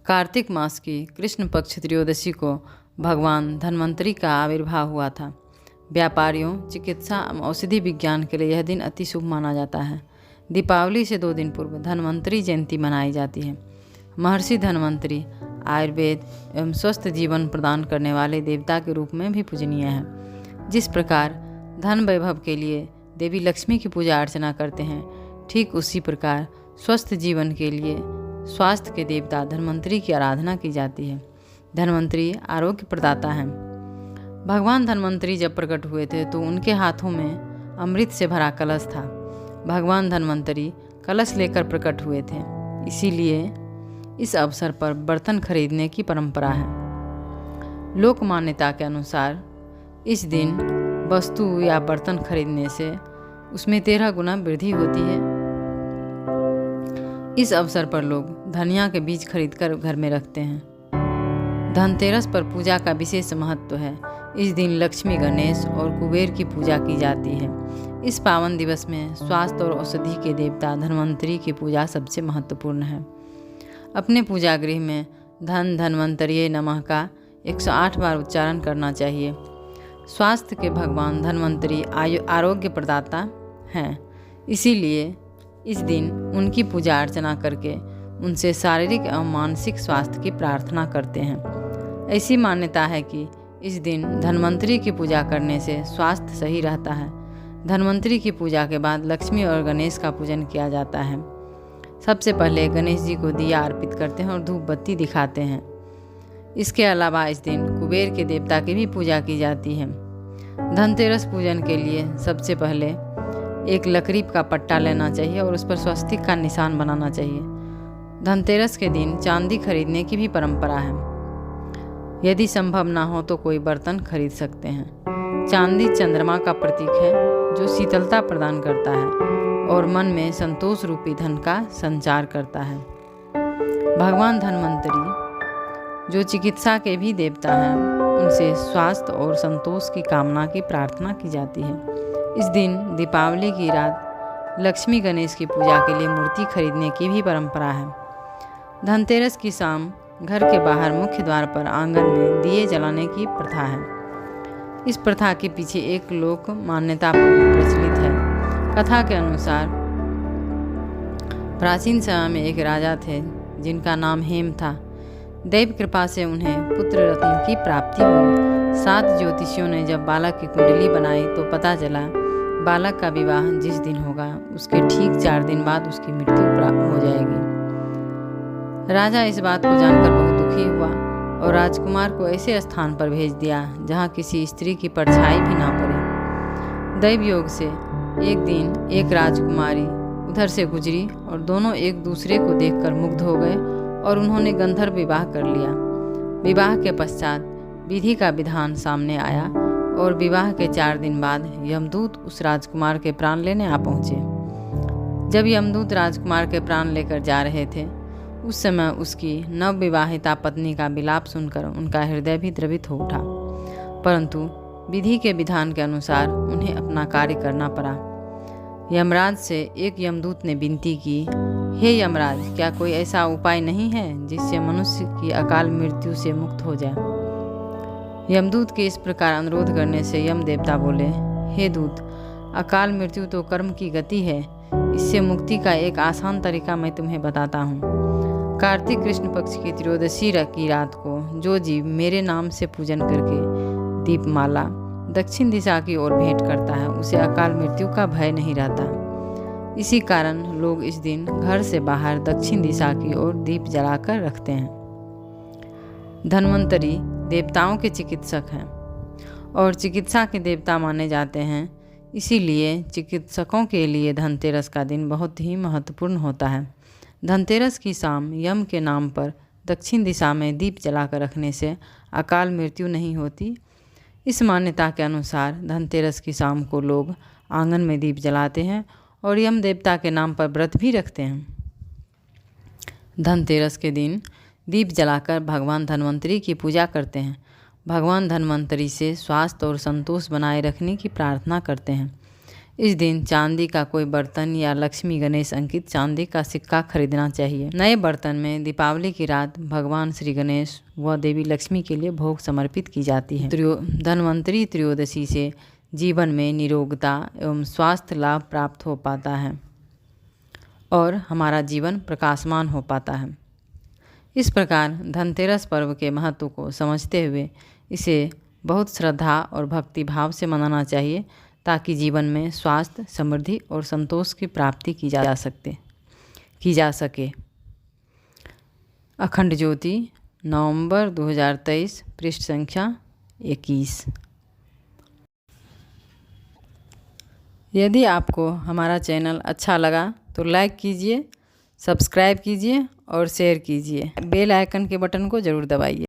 कार्तिक मास की कृष्ण पक्ष त्रयोदशी को भगवान धन्वंतरी का आविर्भाव हुआ था। व्यापारियों, चिकित्सा एवं औषधि विज्ञान के लिए यह दिन अति शुभ माना जाता है। दीपावली से 2 दिन पूर्व धन्वंतरी जयंती मनाई जाती है। महर्षि धन्वंतरी आयुर्वेद एवं स्वस्थ जीवन प्रदान करने वाले देवता के रूप में भी पूजनीय है। जिस प्रकार धन वैभव के लिए देवी लक्ष्मी की पूजा अर्चना करते हैं, ठीक उसी प्रकार स्वस्थ जीवन के लिए स्वास्थ्य के देवता धन्वंतरी की आराधना की जाती है। धन्वंतरी आरोग्य प्रदाता हैं। भगवान धन्वंतरी जब प्रकट हुए थे तो उनके हाथों में अमृत से भरा कलश था। भगवान धन्वंतरी कलश लेकर प्रकट हुए थे, इसीलिए इस अवसर पर बर्तन खरीदने की परंपरा है। लोक मान्यता के अनुसार इस दिन वस्तु या बर्तन खरीदने से उसमें 13 गुना वृद्धि होती है। इस अवसर पर लोग धनिया के बीज खरीदकर घर में रखते हैं। धनतेरस पर पूजा का विशेष महत्व है। इस दिन लक्ष्मी, गणेश और कुबेर की पूजा की जाती है। इस पावन दिवस में स्वास्थ्य और औषधि के देवता धन्वंतरी की पूजा सबसे महत्वपूर्ण है। अपने पूजा गृह में धन धन्वंतरिये नमः का 108 बार उच्चारण करना चाहिए। स्वास्थ्य के भगवान धन्वंतरी आरोग्य प्रदाता हैं, इसीलिए इस दिन उनकी पूजा अर्चना करके उनसे शारीरिक एवं मानसिक स्वास्थ्य की प्रार्थना करते हैं। ऐसी मान्यता है कि इस दिन धन्वंतरी की पूजा करने से स्वास्थ्य सही रहता है। धन्वंतरी की पूजा के बाद लक्ष्मी और गणेश का पूजन किया जाता है। सबसे पहले गणेश जी को दिया अर्पित करते हैं और धूप बत्ती दिखाते हैं। इसके अलावा इस दिन कुबेर के देवता की भी पूजा की जाती है। धनतेरस पूजन के लिए सबसे पहले एक लकड़ी का पट्टा लेना चाहिए और उस पर स्वस्तिक का निशान बनाना चाहिए। धनतेरस के दिन चांदी खरीदने की भी परंपरा है। यदि संभव ना हो तो कोई बर्तन खरीद सकते हैं। चांदी चंद्रमा का प्रतीक है जो शीतलता प्रदान करता है और मन में संतोष रूपी धन का संचार करता है। भगवान धन्वंतरी जो चिकित्सा के भी देवता हैं, उनसे स्वास्थ्य और संतोष की कामना की प्रार्थना की जाती है। इस दिन दीपावली की रात लक्ष्मी गणेश की पूजा के लिए मूर्ति खरीदने की भी परंपरा है। धनतेरस की शाम घर के बाहर मुख्य द्वार पर आंगन में दिए जलाने की प्रथा है। इस प्रथा के पीछे एक लोक मान्यता प्रचलित है। कथा के अनुसार प्राचीन समय में एक राजा थे जिनका नाम हेम था। दैव कृपा से उन्हें पुत्र रत्न की प्राप्ति हुई। 7 ज्योतिषियों ने जब बालक की कुंडली बनाई तो पता चला बालक का विवाह जिस दिन होगा उसके ठीक 4 दिन बाद उसकी मृत्यु प्राप्त हो जाएगी। राजा इस बात को जानकर बहुत दुखी हुआ और राजकुमार को ऐसे स्थान पर भेज दिया जहाँ किसी स्त्री की परछाई भी ना पड़े। दैव योग से एक दिन एक राजकुमारी उधर से गुजरी और दोनों एक दूसरे को देखकर मुग्ध हो गए और उन्होंने गंधर्व विवाह कर लिया। विवाह के पश्चात विधि का विधान सामने आया और विवाह के 4 दिन बाद यमदूत उस राजकुमार के प्राण लेने आ पहुँचे। जब यमदूत राजकुमार के प्राण लेकर जा रहे थे, उस समय उसकी नवविवाहिता पत्नी का विलाप सुनकर उनका हृदय भी द्रवित हो उठा, परंतु विधि के विधान के अनुसार उन्हें अपना कार्य करना पड़ा। यमराज से एक यमदूत ने विनती की, हे यमराज, क्या कोई ऐसा उपाय नहीं है जिससे मनुष्य की अकाल मृत्यु से मुक्त हो जाए। यमदूत के इस प्रकार अनुरोध करने से यम देवता बोले, हे दूत, अकाल मृत्यु तो कर्म की गति है। इससे मुक्ति का एक आसान तरीका मैं तुम्हें बताता हूँ। कार्तिक कृष्ण पक्ष की त्रयोदशी की रात को जो जीव मेरे नाम से पूजन करके दीपमाला दक्षिण दिशा की ओर भेंट करता है, उसे अकाल मृत्यु का भय नहीं रहता। इसी कारण लोग इस दिन घर से बाहर दक्षिण दिशा की ओर दीप जलाकर रखते हैं। धन्वंतरी देवताओं के चिकित्सक हैं और चिकित्सा के देवता माने जाते हैं, इसीलिए चिकित्सकों के लिए धनतेरस का दिन बहुत ही महत्वपूर्ण होता है। धनतेरस की शाम यम के नाम पर दक्षिण दिशा में दीप जलाकर रखने से अकाल मृत्यु नहीं होती। इस मान्यता के अनुसार धनतेरस की शाम को लोग आंगन में दीप जलाते हैं और यम देवता के नाम पर व्रत भी रखते हैं। धनतेरस के दिन दीप जलाकर भगवान धन्वंतरी की पूजा करते हैं। भगवान धन्वंतरी से स्वास्थ्य और संतोष बनाए रखने की प्रार्थना करते हैं। इस दिन चांदी का कोई बर्तन या लक्ष्मी गणेश अंकित चांदी का सिक्का खरीदना चाहिए। नए बर्तन में दीपावली की रात भगवान श्री गणेश व देवी लक्ष्मी के लिए भोग समर्पित की जाती है। धन्वंतरी त्रयोदशी से जीवन में निरोगता एवं स्वास्थ्य लाभ प्राप्त हो पाता है और हमारा जीवन प्रकाशमान हो पाता है। इस प्रकार धनतेरस पर्व के महत्व को समझते हुए इसे बहुत श्रद्धा और भक्ति भाव से मनाना चाहिए, ताकि जीवन में स्वास्थ्य, समृद्धि और संतोष की प्राप्ति की जा सके। अखंड ज्योति, नवंबर 2023, पृष्ठ संख्या 21। यदि आपको हमारा चैनल अच्छा लगा तो लाइक कीजिए, सब्सक्राइब कीजिए और शेयर कीजिए। बेल आइकन के बटन को ज़रूर दबाइए।